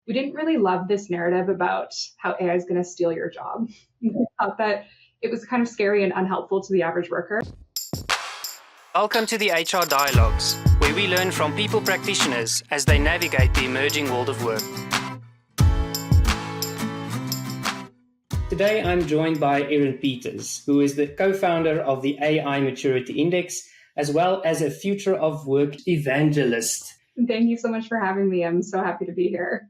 we didn't really love this narrative about how AI is going to steal your job. We thought that it was kind of scary and unhelpful to the average worker. Welcome to the HR Dialogues, where we learn from people practitioners as they navigate the emerging world of work. Today, I'm joined by Eryn Peters, who is the co-founder of the AI Maturity Index, as well as a Future of Work evangelist. Thank you so much for having me. I'm so happy to be here.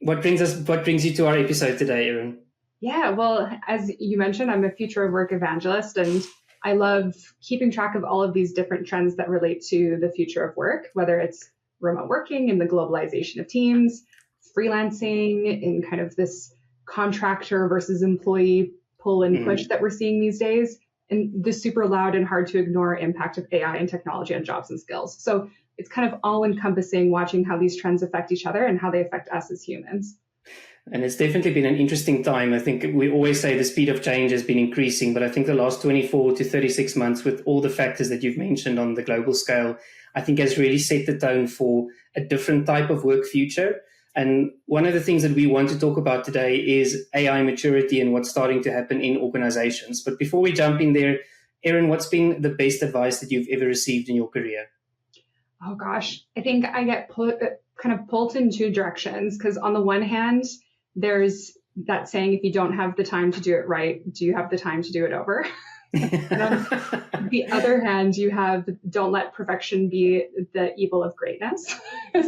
What brings you to our episode today, Eryn? Yeah, well, as you mentioned, I'm a Future of Work evangelist, and I love keeping track of all of these different trends that relate to the future of work, whether it's remote working and the globalization of teams, freelancing, and kind of this contractor versus employee pull and push that we're seeing these days, and the super loud and hard to ignore impact of AI and technology on jobs and skills. So it's kind of all encompassing, watching how these trends affect each other and how they affect us as humans. And it's definitely been an interesting time. I think we always say the speed of change has been increasing, but I think the last 24 to 36 months, with all the factors that you've mentioned on the global scale, I think has really set the tone for a different type of work future. And one of the things that we want to talk about today is AI maturity and what's starting to happen in organizations. But before we jump in there, Eryn, what's been the best advice that you've ever received in your career? Oh gosh, I think I get kind of pulled in two directions, because on the one hand, there's that saying, if you don't have the time to do it right, do you have the time to do it over? And on the other hand, you have, don't let perfection be the evil of greatness.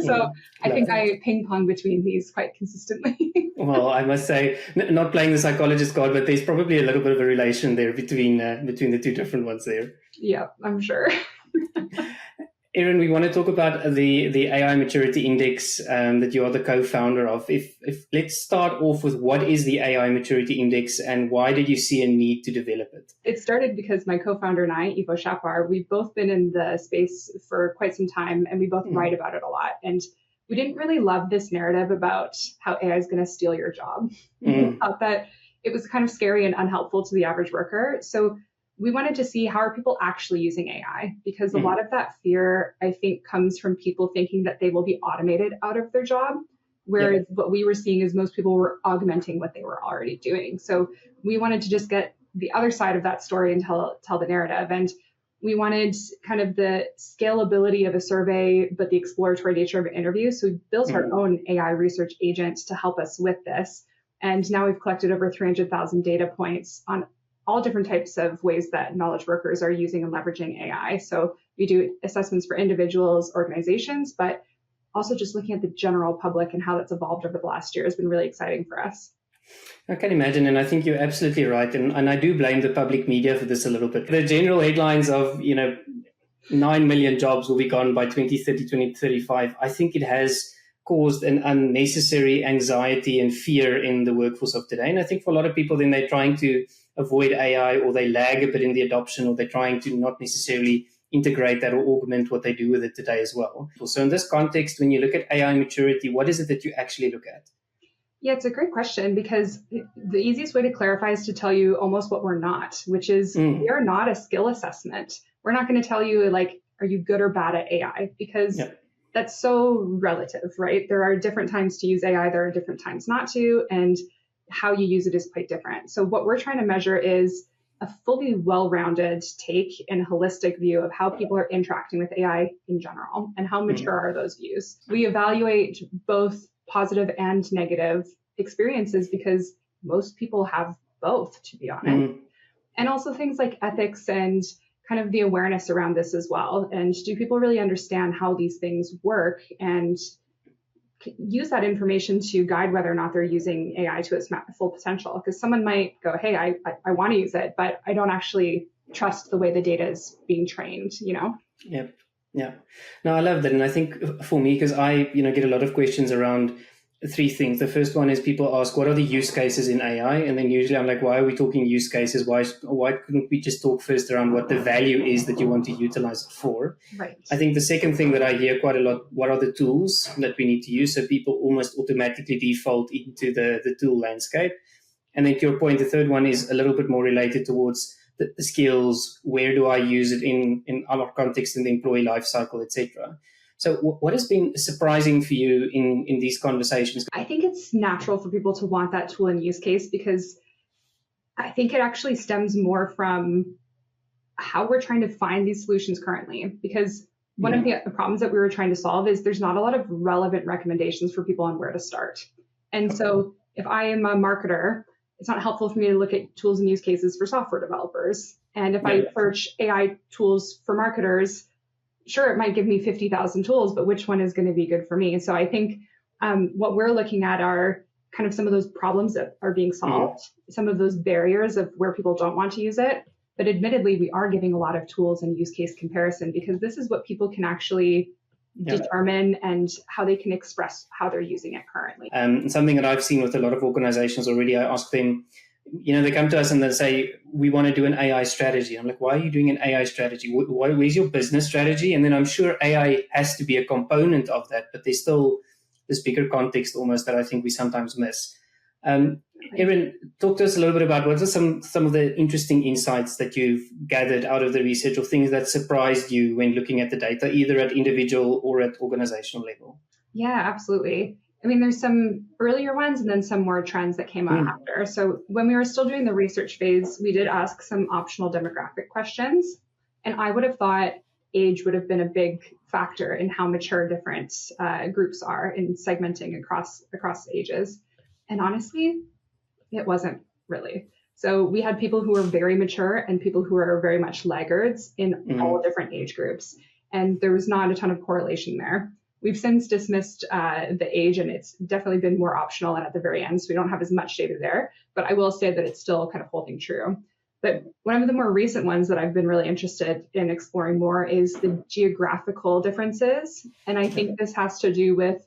So I think I ping pong between these quite consistently. Well, I must say, not playing the psychologist card, but there's probably a little bit of a relation there between the two different ones there. Yeah, I'm sure. Eryn, we want to talk about the AI Maturity Index that you are the co-founder of. If let's start off with, what is the AI Maturity Index and why did you see a need to develop it? It started because my co-founder and I, Ivo Shapar, we've both been in the space for quite some time, and we both write about it a lot. And we didn't really love this narrative about how AI is going to steal your job. We thought that it was kind of scary and unhelpful to the average worker. So we wanted to see, how are people actually using AI? Because a lot of that fear, I think, comes from people thinking that they will be automated out of their job, whereas what we were seeing is most people were augmenting what they were already doing. So we wanted to just get the other side of that story and tell the narrative. And we wanted kind of the scalability of a survey, but the exploratory nature of an interview. So we built our own AI research agent to help us with this. And now we've collected over 300,000 data points on all different types of ways that knowledge workers are using and leveraging AI. So we do assessments for individuals, organizations, but also just looking at the general public and how that's evolved over the last year has been really exciting for us. I can imagine, and I think you're absolutely right. And I do blame the public media for this a little bit. The general headlines of, 9 million jobs will be gone by 2030, 2035, I think it has caused an unnecessary anxiety and fear in the workforce of today. And I think for a lot of people, then they're trying to avoid AI, or they lag a bit in the adoption, or they're trying to not necessarily integrate that or augment what they do with it today as well. So in this context, when you look at AI maturity, what is it that you actually look at? Yeah, it's a great question, because the easiest way to clarify is to tell you almost what we're not, which is we are not a skill assessment. We're not going to tell you, like, are you good or bad at AI? Because that's so relative, right? There are different times to use AI. There are different times not to. And how you use it is quite different. So what we're trying to measure is a fully well-rounded take and holistic view of how people are interacting with AI in general, and how mature are those views. We evaluate both positive and negative experiences because most people have both, to be honest. And also things like ethics and kind of the awareness around this as well. And do people really understand how these things work, and use that information to guide whether or not they're using AI to its full potential? Because someone might go, hey, I want to use it, but I don't actually trust the way the data is being trained, Yep. Yeah. No, I love that. And I think for me, because I, get a lot of questions around three things. The first one is people ask, what are the use cases in AI? And then usually I'm like, why are we talking use cases? Why couldn't we just talk first around what the value is that you want to utilize it for? Right. I think the second thing that I hear quite a lot, what are the tools that we need to use? So people almost automatically default into the tool landscape. And then to your point, the third one is a little bit more related towards the skills. Where do I use it in our context, in the employee life cycle, etc. So what has been surprising for you in these conversations? I think it's natural for people to want that tool and use case, because I think it actually stems more from how we're trying to find these solutions currently. Because one of the problems that we were trying to solve is there's not a lot of relevant recommendations for people on where to start. And so if I am a marketer, it's not helpful for me to look at tools and use cases for software developers. And if I search AI tools for marketers, sure, it might give me 50,000 tools, but which one is going to be good for me? So I think what we're looking at are kind of some of those problems that are being solved, some of those barriers of where people don't want to use it. But admittedly, we are giving a lot of tools and use case comparison, because this is what people can actually determine and how they can express how they're using it currently. Something that I've seen with a lot of organizations already, I ask them, they come to us and they say, we want to do an AI strategy. I'm like, why are you doing an AI strategy? Where's your business strategy? And then I'm sure AI has to be a component of that, but there's still this bigger context almost that I think we sometimes miss. Eryn, talk to us a little bit about what are some of the interesting insights that you've gathered out of the research, or things that surprised you when looking at the data, either at individual or at organizational level? Yeah, absolutely. I mean, there's some earlier ones and then some more trends that came out after. So when we were still doing the research phase, we did ask some optional demographic questions. And I would have thought age would have been a big factor in how mature different groups are in segmenting across ages. And honestly, it wasn't really. So we had people who were very mature and people who are very much laggards in all different age groups. And there was not a ton of correlation there. We've since dismissed the age, and it's definitely been more optional and at the very end, so we don't have as much data there. But I will say that it's still kind of holding true. But one of the more recent ones that I've been really interested in exploring more is the geographical differences. And I think this has to do with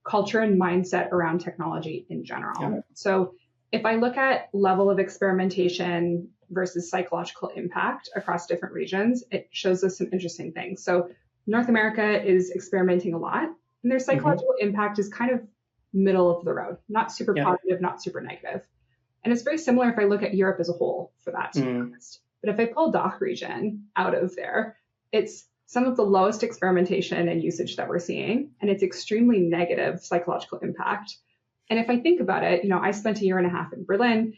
culture and mindset around technology in general. Yeah. So if I look at level of experimentation versus psychological impact across different regions, it shows us some interesting things. So North America is experimenting a lot, and their psychological impact is kind of middle of the road, not super positive, not super negative. And it's very similar if I look at Europe as a whole for that, to be honest. But if I pull DACH region out of there, it's some of the lowest experimentation and usage that we're seeing, and it's extremely negative psychological impact. And if I think about it, I spent a year and a half in Berlin.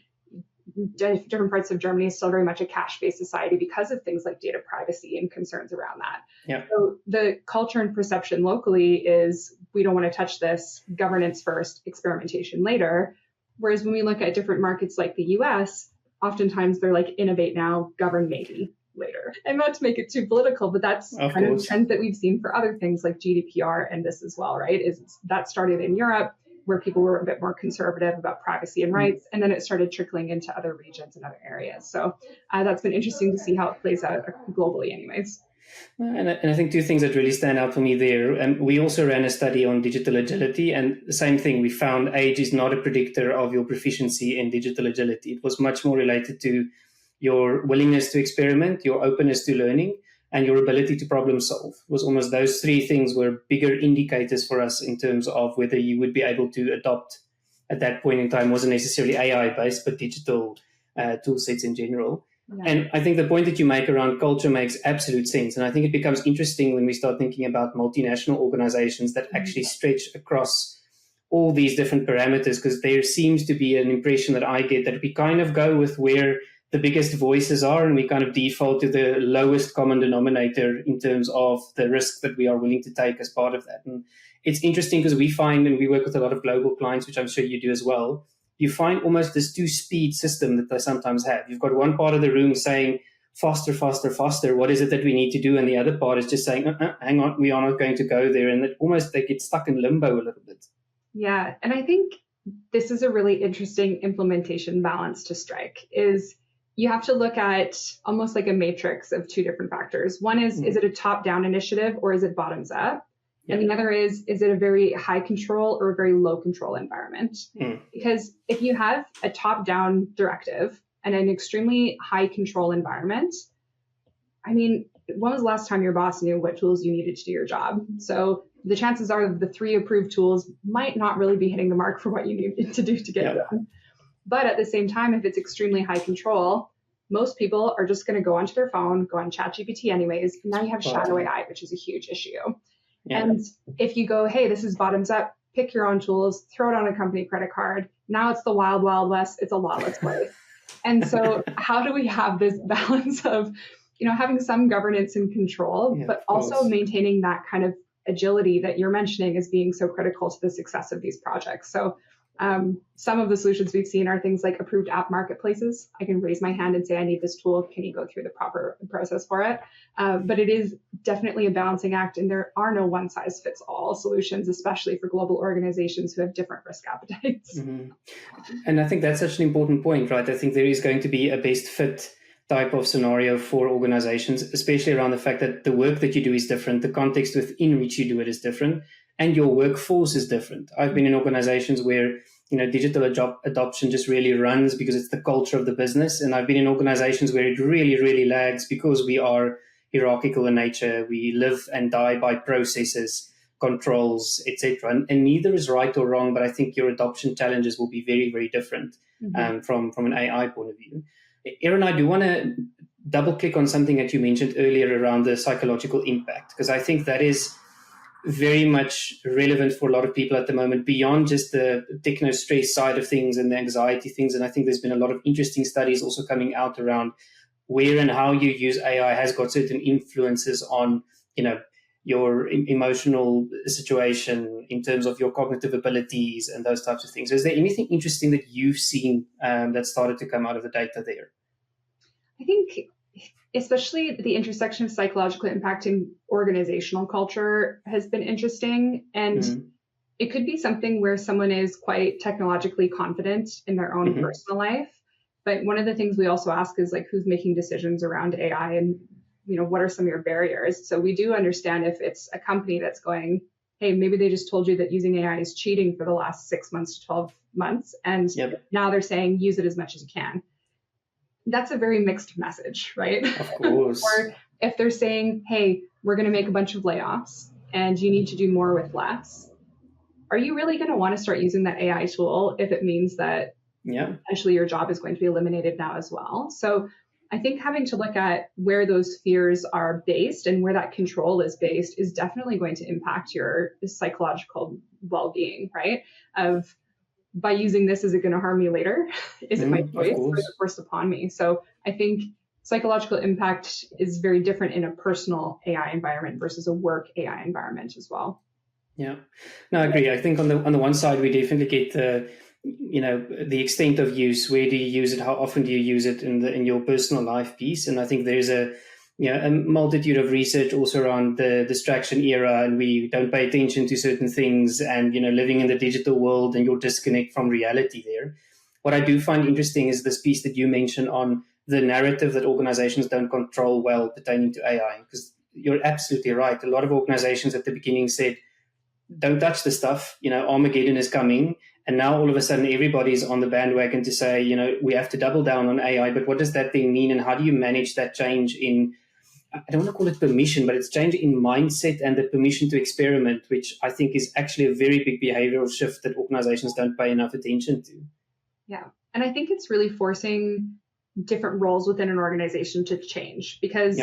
Different parts of Germany is still very much a cash-based society because of things like data privacy and concerns around that. Yeah. So the culture and perception locally is, we don't want to touch this, governance first, experimentation later. Whereas when we look at different markets like the US, oftentimes they're like, innovate now, govern maybe later. And not to make it too political, but that's kind of a trend that we've seen for other things like GDPR and this as well, right? Is that started in Europe, where people were a bit more conservative about privacy and rights, and then it started trickling into other regions and other areas. So that's been interesting to see how it plays out globally anyways. And I think two things that really stand out for me there. We also ran a study on digital agility, and the same thing, we found age is not a predictor of your proficiency in digital agility. It was much more related to your willingness to experiment, your openness to learning, and your ability to problem solve. It was almost those three things were bigger indicators for us in terms of whether you would be able to adopt at that point in time. It wasn't necessarily AI-based, but digital tool sets in general. Yeah. And I think the point that you make around culture makes absolute sense. And I think it becomes interesting when we start thinking about multinational organizations that actually stretch across all these different parameters, because there seems to be an impression that I get that we kind of go with where the biggest voices are, and we kind of default to the lowest common denominator in terms of the risk that we are willing to take as part of that. And it's interesting because we find, and we work with a lot of global clients, which I'm sure you do as well, you find almost this two-speed system that they sometimes have. You've got one part of the room saying, faster, faster, faster, what is it that we need to do? And the other part is just saying, hang on, we are not going to go there. And it almost, they get stuck in limbo a little bit. Yeah, and I think this is a really interesting implementation balance to strike, is you have to look at almost like a matrix of two different factors. One is it a top-down initiative or is it bottoms up? Yeah. And the other is it a very high control or a very low control environment? Because if you have a top-down directive and an extremely high control environment, I mean, when was the last time your boss knew what tools you needed to do your job? So the chances are the 3 approved tools might not really be hitting the mark for what you need to do to get it done. But at the same time, if it's extremely high control, most people are just going to go onto their phone, go on ChatGPT anyways. And now you have shadow AI, which is a huge issue. Yeah. And if you go, hey, this is bottoms up, pick your own tools, throw it on a company credit card. Now it's the wild, wild west. It's a lawless way. And so how do we have this balance of, having some governance and control, but also maintaining that kind of agility that you're mentioning as being so critical to the success of these projects? So some of the solutions we've seen are things like approved app marketplaces. I can raise my hand and say, I need this tool. Can you go through the proper process for it? But it is definitely a balancing act, and there are no one size fits all solutions, especially for global organizations who have different risk appetites. Mm-hmm. And I think that's such an important point, right? I think there is going to be a best fit type of scenario for organizations, especially around the fact that the work that you do is different, the context within which you do it is different, and your workforce is different. I've been in organizations where digital adoption just really runs because it's the culture of the business, and I've been in organizations where it really, really lags because we are hierarchical in nature. We live and die by processes, controls, etc. And neither is right or wrong, but I think your adoption challenges will be very, very different from an AI point of view. Eryn, I do want to double click on something that you mentioned earlier around the psychological impact, because I think that is very much relevant for a lot of people at the moment, beyond just the techno stress side of things and the anxiety things. And I think there's been a lot of interesting studies also coming out around where and how you use AI has got certain influences on, your emotional situation in terms of your cognitive abilities and those types of things. Is there anything interesting that you've seen that started to come out of the data there? I think especially the intersection of psychological impact and organizational culture has been interesting. And it could be something where someone is quite technologically confident in their own personal life. But one of the things we also ask is like, who's making decisions around AI, and what are some of your barriers? So we do understand if it's a company that's going, hey, maybe they just told you that using AI is cheating for the last 6 months to 12 months. And now they're saying, use it as much as you can. That's a very mixed message, right? Of course. Or if they're saying, hey, we're going to make a bunch of layoffs and you need to do more with less. Are you really going to want to start using that AI tool if it means that potentially your job is going to be eliminated now as well? So I think having to look at where those fears are based and where that control is based is definitely going to impact your psychological well-being, right? Of, by using this, is it going to harm me later? Is it my choice or is it forced upon me? So I think psychological impact is very different in a personal AI environment versus a work AI environment as well. Yeah, no, I agree. I think on the one side, we definitely get the extent of use. Where do you use it? How often do you use it in your personal life piece? And I think there's a multitude of research also around the distraction era, and we don't pay attention to certain things, and living in the digital world and your disconnect from reality there. What I do find interesting is this piece that you mentioned on the narrative that organizations don't control well pertaining to AI, because you're absolutely right. A lot of organizations at the beginning said, don't touch the stuff, Armageddon is coming. And now all of a sudden everybody's on the bandwagon to say, we have to double down on AI. But what does that then mean? And how do you manage that change in, I don't want to call it permission, but it's change in mindset and the permission to experiment, which I think is actually a very big behavioral shift that organizations don't pay enough attention to. Yeah. And I think it's really forcing different roles within an organization to change, because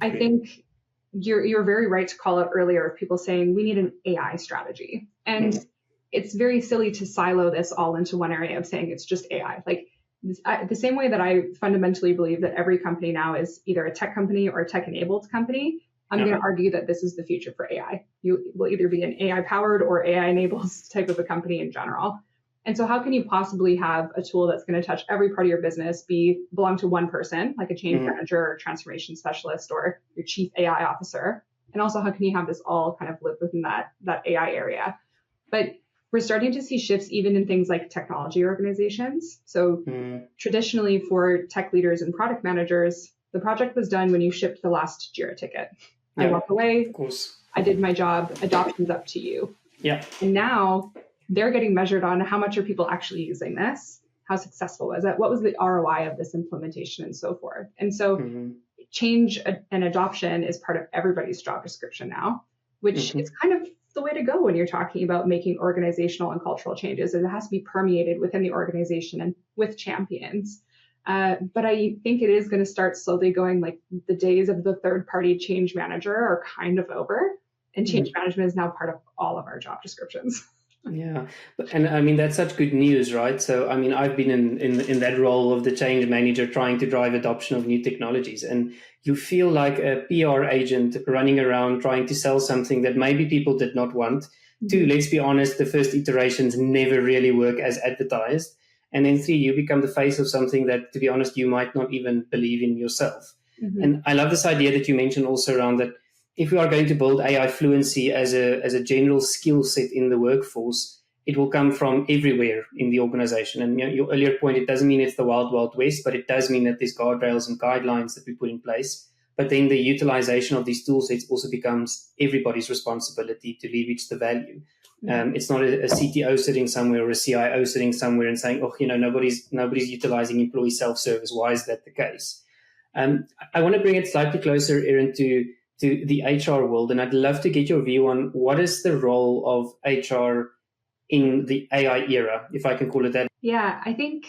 I think you're very right to call out earlier of people saying we need an AI strategy. And it's very silly to silo this all into one area of saying it's just AI. Like the same way that I fundamentally believe that every company now is either a tech company or a tech-enabled company, I'm going to argue that this is the future for AI. You will either be an AI-powered or AI-enabled type of a company in general. And so how can you possibly have a tool that's going to touch every part of your business, belong to one person, like a change manager or transformation specialist or your chief AI officer? And also, how can you have this all kind of live within that AI area? But we're starting to see shifts even in things like technology organizations. So traditionally for tech leaders and product managers, the project was done when you shipped the last Jira ticket. I walk away. Of course. I did my job. Adoption's up to you. Yeah. And now they're getting measured on how much are people actually using this? How successful was it? What was the ROI of this implementation and so forth? And so change and adoption is part of everybody's job description now, which is kind of the way to go when you're talking about making organizational and cultural changes. It has to be permeated within the organization and with champions. But I think it is going to start slowly going, like the days of the third-party change manager are kind of over. And change management is now part of all of our job descriptions. Yeah, and I mean, that's such good news, right? So, I mean, I've been in that role of the change manager trying to drive adoption of new technologies. And you feel like a PR agent running around trying to sell something that maybe people did not want. Two, let's be honest, the first iterations never really work as advertised. And then three, you become the face of something that, to be honest, you might not even believe in yourself. And I love this idea that you mentioned also around that if we are going to build AI fluency as a general skill set in the workforce, it will come from everywhere in the organization. And your earlier point, it doesn't mean it's the wild, wild west, but it does mean that there's guardrails and guidelines that we put in place. But then the utilization of these tool sets also becomes everybody's responsibility to leverage the value. It's not a CTO sitting somewhere or a CIO sitting somewhere and saying, oh, nobody's utilizing employee self-service. Why is that the case? I want to bring it slightly closer, Eryn, to the HR world. And I'd love to get your view on what is the role of HR in the AI era, if I can call it that. Yeah, I think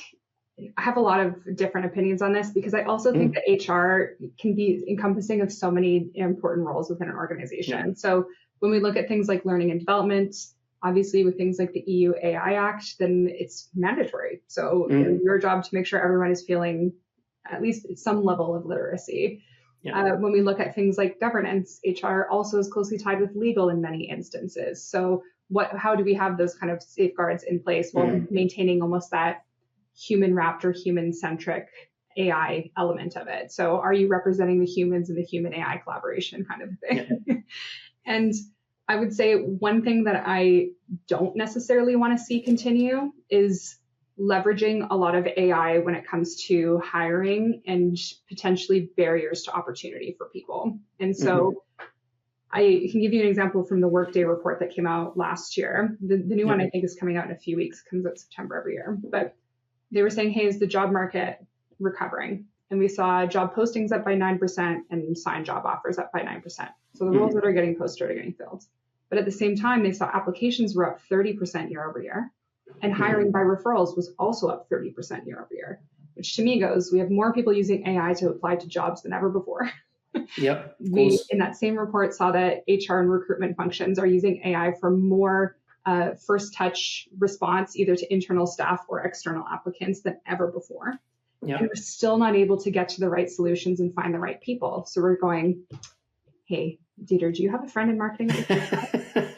I have a lot of different opinions on this because I also think that HR can be encompassing of so many important roles within an organization. Yeah. So when we look at things like learning and development, obviously with things like the EU AI Act, then it's mandatory. So your job to make sure everyone is feeling at least some level of literacy. Yeah. When we look at things like governance, HR also is closely tied with legal in many instances. So how do we have those kind of safeguards in place while maintaining almost that human-wrapped or human-centric AI element of it? So are you representing the humans in the human AI collaboration kind of thing? Yeah. And I would say one thing that I don't necessarily want to see continue is leveraging a lot of AI when it comes to hiring and potentially barriers to opportunity for people. And so I can give you an example from the Workday report that came out last year. The new one I think is coming out in a few weeks, comes out September every year. But they were saying, hey, is the job market recovering? And we saw job postings up by 9% and signed job offers up by 9%. So the roles that are getting posted are getting filled. But at the same time, they saw applications were up 30% year over year. And hiring by referrals was also up 30% year over year, which to me goes, we have more people using AI to apply to jobs than ever before. Yep. We, in that same report, saw that HR and recruitment functions are using AI for more first touch response, either to internal staff or external applicants than ever before. Yep. And we're still not able to get to the right solutions and find the right people. So we're going, hey, Dieter, do you have a friend in marketing?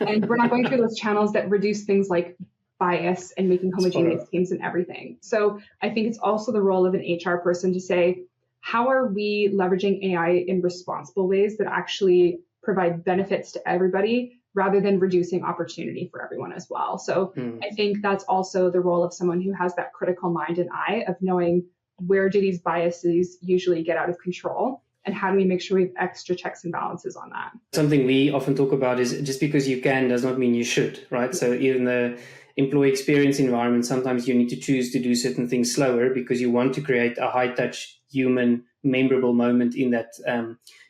And we're not going through those channels that reduce things like bias and making homogeneous teams and everything. So I think it's also the role of an HR person to say, how are we leveraging AI in responsible ways that actually provide benefits to everybody rather than reducing opportunity for everyone as well? So I think that's also the role of someone who has that critical mind and eye of knowing where do these biases usually get out of control and how do we make sure we have extra checks and balances on that? Something we often talk about is just because you can does not mean you should, right? So even the employee experience environment, sometimes you need to choose to do certain things slower because you want to create a high touch, human, memorable moment in that,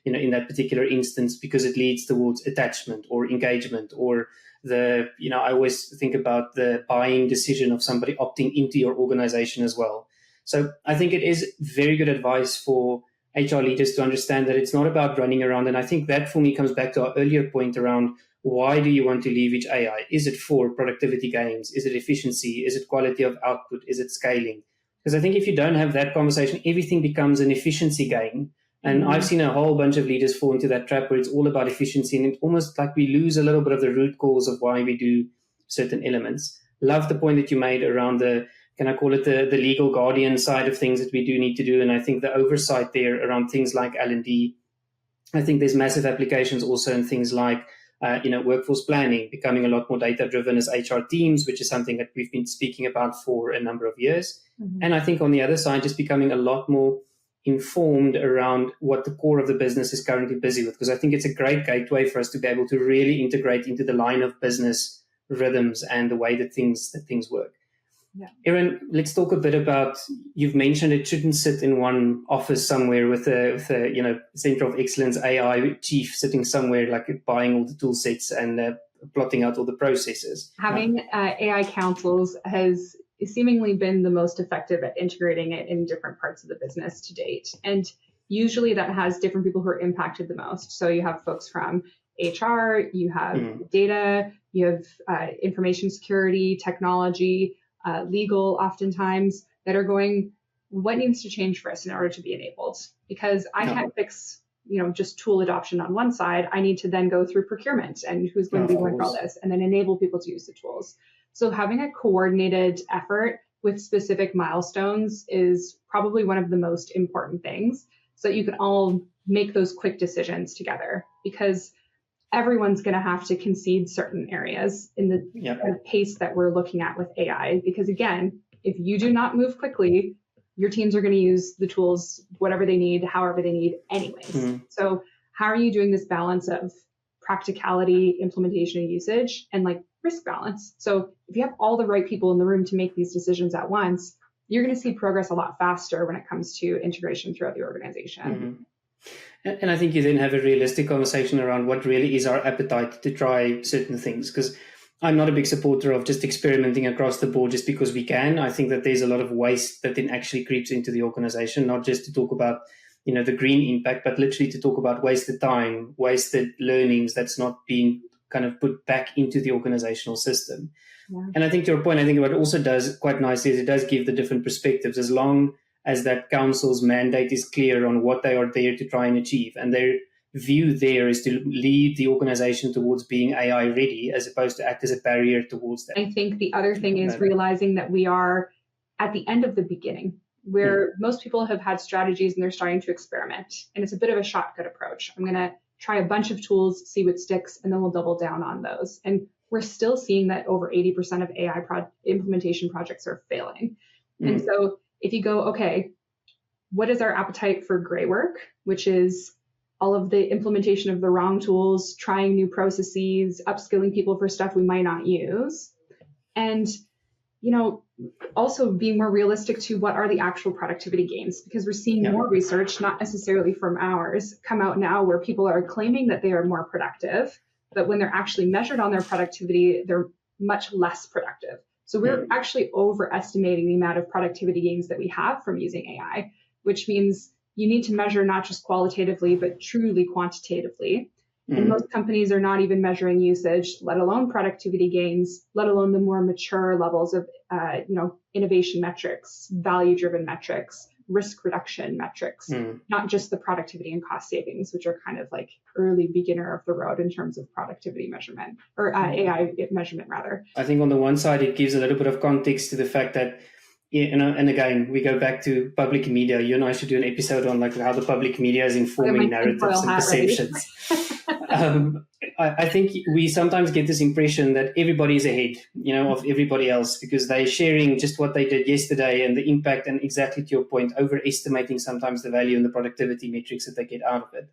in that particular instance, because it leads towards attachment or engagement or I always think about the buying decision of somebody opting into your organization as well. So I think it is very good advice for HR leaders to understand that it's not about running around. And I think that for me comes back to our earlier point around why do you want to leverage AI? Is it for productivity gains? Is it efficiency? Is it quality of output? Is it scaling? Because I think if you don't have that conversation, everything becomes an efficiency gain. And I've seen a whole bunch of leaders fall into that trap where it's all about efficiency. And it's almost like we lose a little bit of the root cause of why we do certain elements. Love the point that you made around the legal guardian side of things that we do need to do. And I think the oversight there around things like L&D, I think there's massive applications also in things like, workforce planning, becoming a lot more data-driven as HR teams, which is something that we've been speaking about for a number of years. And I think on the other side, just becoming a lot more informed around what the core of the business is currently busy with, because I think it's a great gateway for us to be able to really integrate into the line of business rhythms and the way that things work. Yeah. Eryn, let's talk a bit about, you've mentioned it shouldn't sit in one office somewhere with a Center of Excellence AI chief sitting somewhere like buying all the tool sets and plotting out all the processes. Having AI councils has seemingly been the most effective at integrating it in different parts of the business to date. And usually that has different people who are impacted the most. So you have folks from HR, you have data, you have information security, technology, legal oftentimes that are going, what needs to change for us in order to be enabled? Because I can't fix, just tool adoption on one side. I need to then go through procurement and who's going to be doing all this and then enable people to use the tools. So having a coordinated effort with specific milestones is probably one of the most important things so that you can all make those quick decisions together, because everyone's going to have to concede certain areas in the pace that we're looking at with AI. Because again, if you do not move quickly, your teams are going to use the tools, whatever they need, however they need anyways. So how are you doing this balance of practicality, implementation, and usage, and like risk balance? So if you have all the right people in the room to make these decisions at once, you're going to see progress a lot faster when it comes to integration throughout the organization. And I think you then have a realistic conversation around what really is our appetite to try certain things, because I'm not a big supporter of just experimenting across the board just because we can. I think that there's a lot of waste that then actually creeps into the organization, not just to talk about, the green impact, but literally to talk about wasted time, wasted learnings that's not being kind of put back into the organizational system. Yeah. And I think to your point, I think what it also does quite nicely is it does give the different perspectives, as long as that council's mandate is clear on what they are there to try and achieve. And their view there is to lead the organization towards being AI ready, as opposed to act as a barrier towards that. I think the other thing is realizing that we are at the end of the beginning, where most people have had strategies and they're starting to experiment. And it's a bit of a shotgun approach. I'm going to try a bunch of tools, see what sticks, and then we'll double down on those. And we're still seeing that over 80% of AI implementation projects are failing. And so if you go, okay, what is our appetite for gray work, which is all of the implementation of the wrong tools, trying new processes, upskilling people for stuff we might not use, and also being more realistic to what are the actual productivity gains, because we're seeing more research, not necessarily from ours, come out now where people are claiming that they are more productive, but when they're actually measured on their productivity, they're much less productive. So we're actually overestimating the amount of productivity gains that we have from using AI, which means you need to measure not just qualitatively, but truly quantitatively. And most companies are not even measuring usage, let alone productivity gains, let alone the more mature levels of, innovation metrics, value-driven metrics, risk reduction metrics, not just the productivity and cost savings, which are kind of like early beginner of the road in terms of productivity measurement, or AI measurement rather. I think on the one side, it gives a little bit of context to the fact that, and again, we go back to public media. You and I should do an episode on like how the public media is informing narratives and perceptions. I think we sometimes get this impression that everybody is ahead, of everybody else, because they're sharing just what they did yesterday and the impact, and exactly to your point, overestimating sometimes the value and the productivity metrics that they get out of it.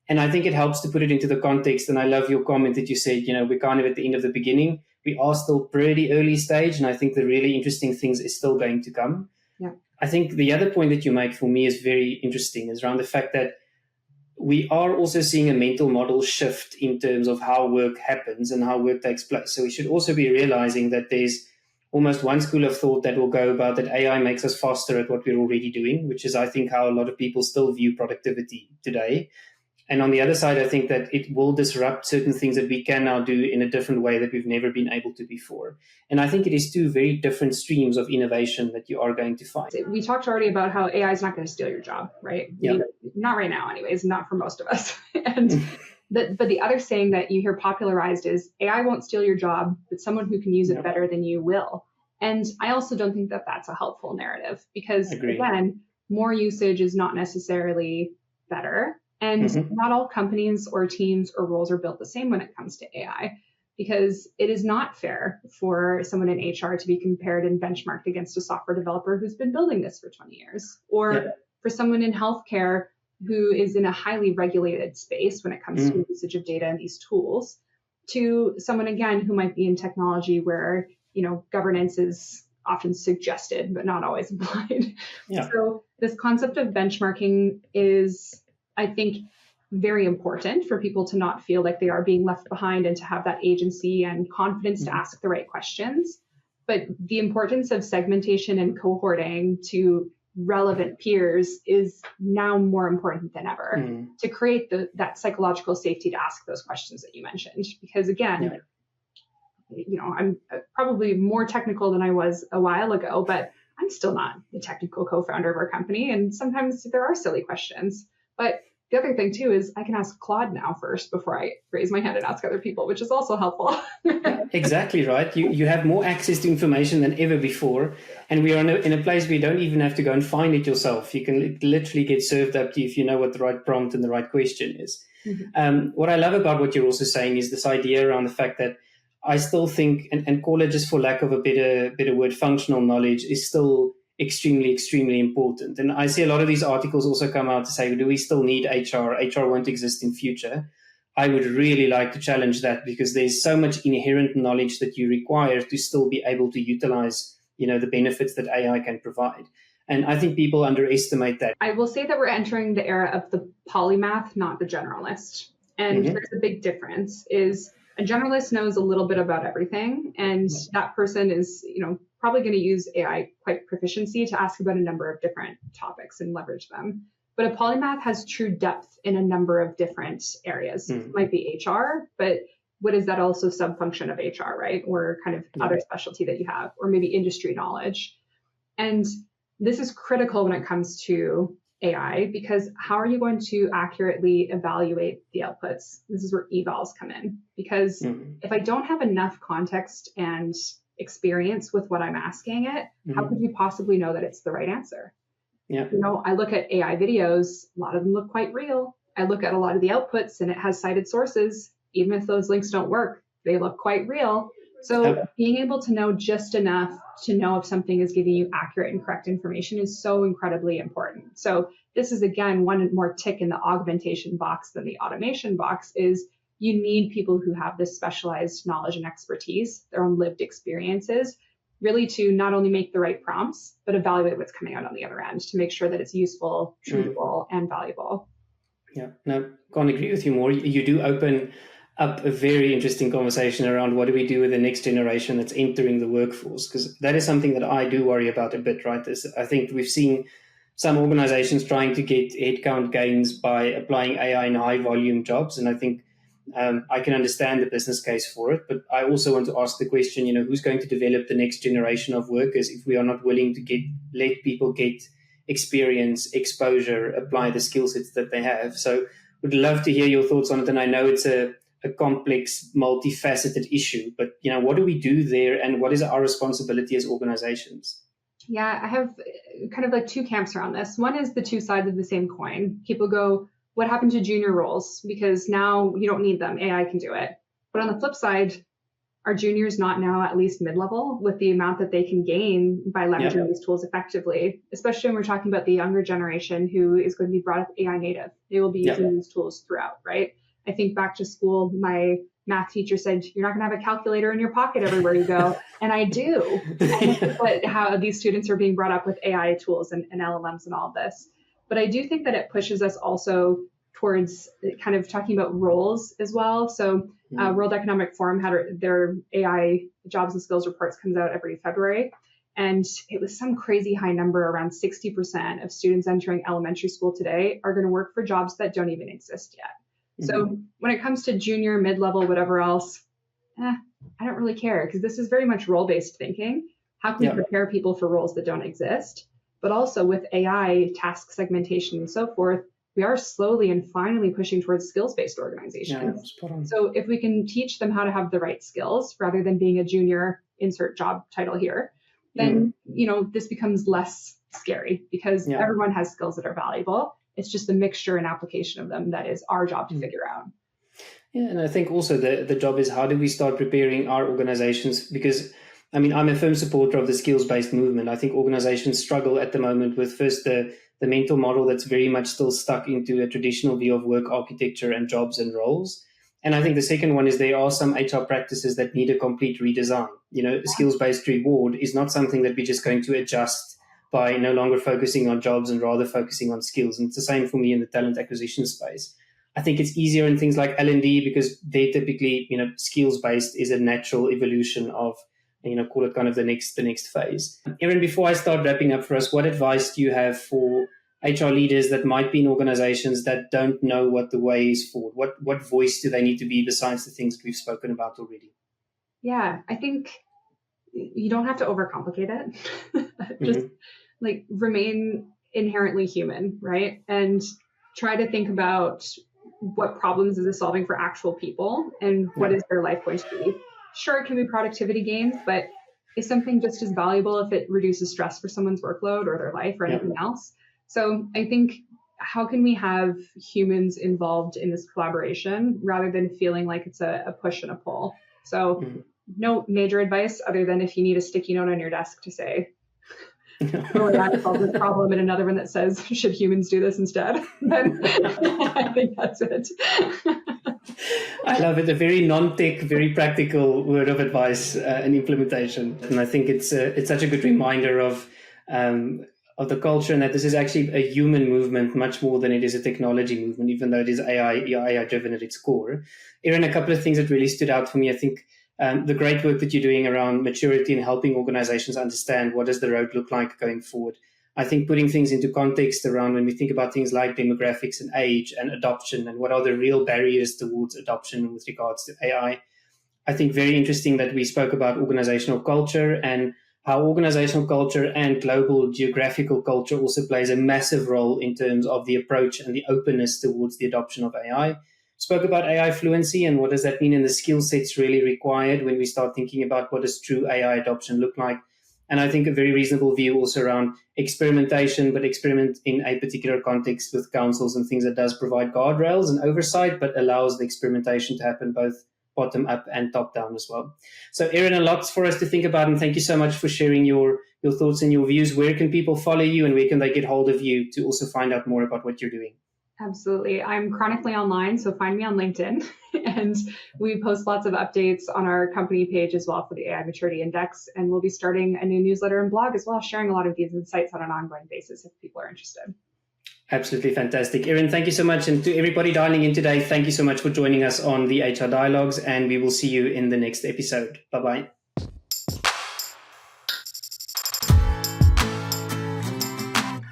And I think it helps to put it into the context. And I love your comment that you said, we're kind of at the end of the beginning. We are still pretty early stage. And I think the really interesting things is still going to come. Yeah. I think the other point that you make for me is very interesting, is around the fact that we are also seeing a mental model shift in terms of how work happens and how work takes place. So we should also be realizing that there's almost one school of thought that will go about that AI makes us faster at what we're already doing, which is, I think, how a lot of people still view productivity today. And on the other side, I think that it will disrupt certain things that we can now do in a different way that we've never been able to before. And I think it is two very different streams of innovation that you are going to find. We talked already about how AI is not going to steal your job, right? Yeah. Not right now anyways, not for most of us. And but the other saying that you hear popularized is AI won't steal your job, but someone who can use it better than you will. And I also don't think that that's a helpful narrative, because again, more usage is not necessarily better. And not all companies or teams or roles are built the same when it comes to AI, because it is not fair for someone in HR to be compared and benchmarked against a software developer who's been building this for 20 years, or for someone in healthcare who is in a highly regulated space when it comes to usage of data and these tools, to someone, again, who might be in technology where, governance is often suggested but not always applied. Yeah. So this concept of benchmarking is, I think, very important for people to not feel like they are being left behind and to have that agency and confidence to ask the right questions. But the importance of segmentation and cohorting to relevant peers is now more important than ever to create that psychological safety to ask those questions that you mentioned. Because again, I'm probably more technical than I was a while ago, but I'm still not the technical co-founder of our company. And sometimes there are silly questions. But the other thing too is I can ask Claude now first before I raise my hand and ask other people, which is also helpful. Exactly right. You have more access to information than ever before. And we are in a place where you don't even have to go and find it yourself. You can literally get served up to you if you know what the right prompt and the right question is. What I love about what you're also saying is this idea around the fact that I still think, and call it just for lack of a better word, functional knowledge is still extremely, extremely important. And I see a lot of these articles also come out to say, do we still need HR? HR won't exist in future. I would really like to challenge that, because there's so much inherent knowledge that you require to still be able to utilize, the benefits that AI can provide. And I think people underestimate that. I will say that we're entering the era of the polymath, not the generalist. And there's a big difference is a generalist knows a little bit about everything. And that person is, probably going to use AI quite proficiency to ask about a number of different topics and leverage them. But a polymath has true depth in a number of different areas. It might be HR, but what is that also sub-function of HR, right? Or kind of other specialty that you have, or maybe industry knowledge. And this is critical when it comes to AI, because how are you going to accurately evaluate the outputs? This is where evals come in. Because if I don't have enough context and experience with what I'm asking it, how could you possibly know that it's the right answer? I look at AI videos, a lot of them look quite real. I look at a lot of the outputs and it has cited sources. Even if those links don't work, they look quite real. So being able to know just enough to know if something is giving you accurate and correct information is so incredibly important. So this is, again, one more tick in the augmentation box than the automation box is you need people who have this specialized knowledge and expertise, their own lived experiences, really to not only make the right prompts, but evaluate what's coming out on the other end to make sure that it's useful, truthful, and valuable. Yeah, no, can't agree with you more. You do open up a very interesting conversation around what do we do with the next generation that's entering the workforce, because that is something that I do worry about a bit, right? I think we've seen some organizations trying to get headcount gains by applying AI in high volume jobs. And I think I can understand the business case for it, but I also want to ask the question, who's going to develop the next generation of workers if we are not willing to let people get experience, exposure, apply the skill sets that they have. So would love to hear your thoughts on it. And I know it's a complex, multifaceted issue, but what do we do there, and what is our responsibility as organizations? Yeah, I have kind of like two camps around this. One is the two sides of the same coin. People go, what happened to junior roles? Because now you don't need them. AI can do it. But on the flip side, are juniors not now at least mid-level with the amount that they can gain by leveraging these tools effectively, especially when we're talking about the younger generation who is going to be brought up AI native. They will be using these tools throughout, right? I think back to school, my math teacher said, you're not going to have a calculator in your pocket everywhere you go. And I do. And how these students are being brought up with AI tools and LLMs and all of this. But I do think that it pushes us also towards kind of talking about roles as well. So World Economic Forum had their AI jobs and skills reports comes out every February. And it was some crazy high number, around 60% of students entering elementary school today are going to work for jobs that don't even exist yet. So when it comes to junior, mid-level, whatever else, I don't really care, because this is very much role-based thinking. How can we prepare people for roles that don't exist? But also with AI, task segmentation and so forth, we are slowly and finally pushing towards skills-based organizations. So if we can teach them how to have the right skills rather than being a junior insert job title here, then this becomes less scary, because everyone has skills that are valuable. It's just the mixture and application of them that is our job to figure out. Yeah, and I think also the job is how do we start preparing our organizations? Because, I'm a firm supporter of the skills-based movement. I think organizations struggle at the moment with first the mental model that's very much still stuck into a traditional view of work architecture and jobs and roles. And I think the second one is there are some HR practices that need a complete redesign. Skills-based reward is not something that we're just going to adjust by no longer focusing on jobs and rather focusing on skills. And it's the same for me in the talent acquisition space. I think it's easier in things like L&D because they typically, skills-based is a natural evolution of, call it kind of the next phase. Eryn, before I start wrapping up for us, what advice do you have for HR leaders that might be in organizations that don't know what the way is forward? What voice do they need to be besides the things that we've spoken about already? Yeah, I think you don't have to overcomplicate it. Just like remain inherently human, right? And try to think about what problems is it solving for actual people and what is their life going to be. Sure, it can be productivity gains, but is something just as valuable if it reduces stress for someone's workload or their life or anything else? So I think, how can we have humans involved in this collaboration rather than feeling like it's a push and a pull? So no major advice other than if you need a sticky note on your desk to say, oh, I solved this problem, and another one that says, should humans do this instead? Then I think that's it. I love it. A very non-tech, very practical word of advice and implementation. And I think it's such a good reminder of the culture, and that this is actually a human movement much more than it is a technology movement, even though it is AI driven at its core. Eryn, a couple of things that really stood out for me. I think the great work that you're doing around maturity and helping organizations understand what does the road look like going forward. I think putting things into context around when we think about things like demographics and age and adoption and what are the real barriers towards adoption with regards to AI. I think very interesting that we spoke about organizational culture and how organizational culture and global geographical culture also plays a massive role in terms of the approach and the openness towards the adoption of AI. Spoke about AI fluency and what does that mean in the skill sets really required when we start thinking about what does true AI adoption look like. And I think a very reasonable view also around experimentation, but experiment in a particular context with councils and things that does provide guardrails and oversight, but allows the experimentation to happen both bottom up and top down as well. So Eryn, a lot for us to think about, and thank you so much for sharing your thoughts and your views. Where can people follow you and where can they get hold of you to also find out more about what you're doing? Absolutely. I'm chronically online, so find me on LinkedIn. And we post lots of updates on our company page as well for the AI Maturity Index. And we'll be starting a new newsletter and blog as well, sharing a lot of these insights on an ongoing basis if people are interested. Absolutely fantastic. Eryn, thank you so much. And to everybody dialing in today, thank you so much for joining us on the HR Dialogues, and we will see you in the next episode. Bye-bye.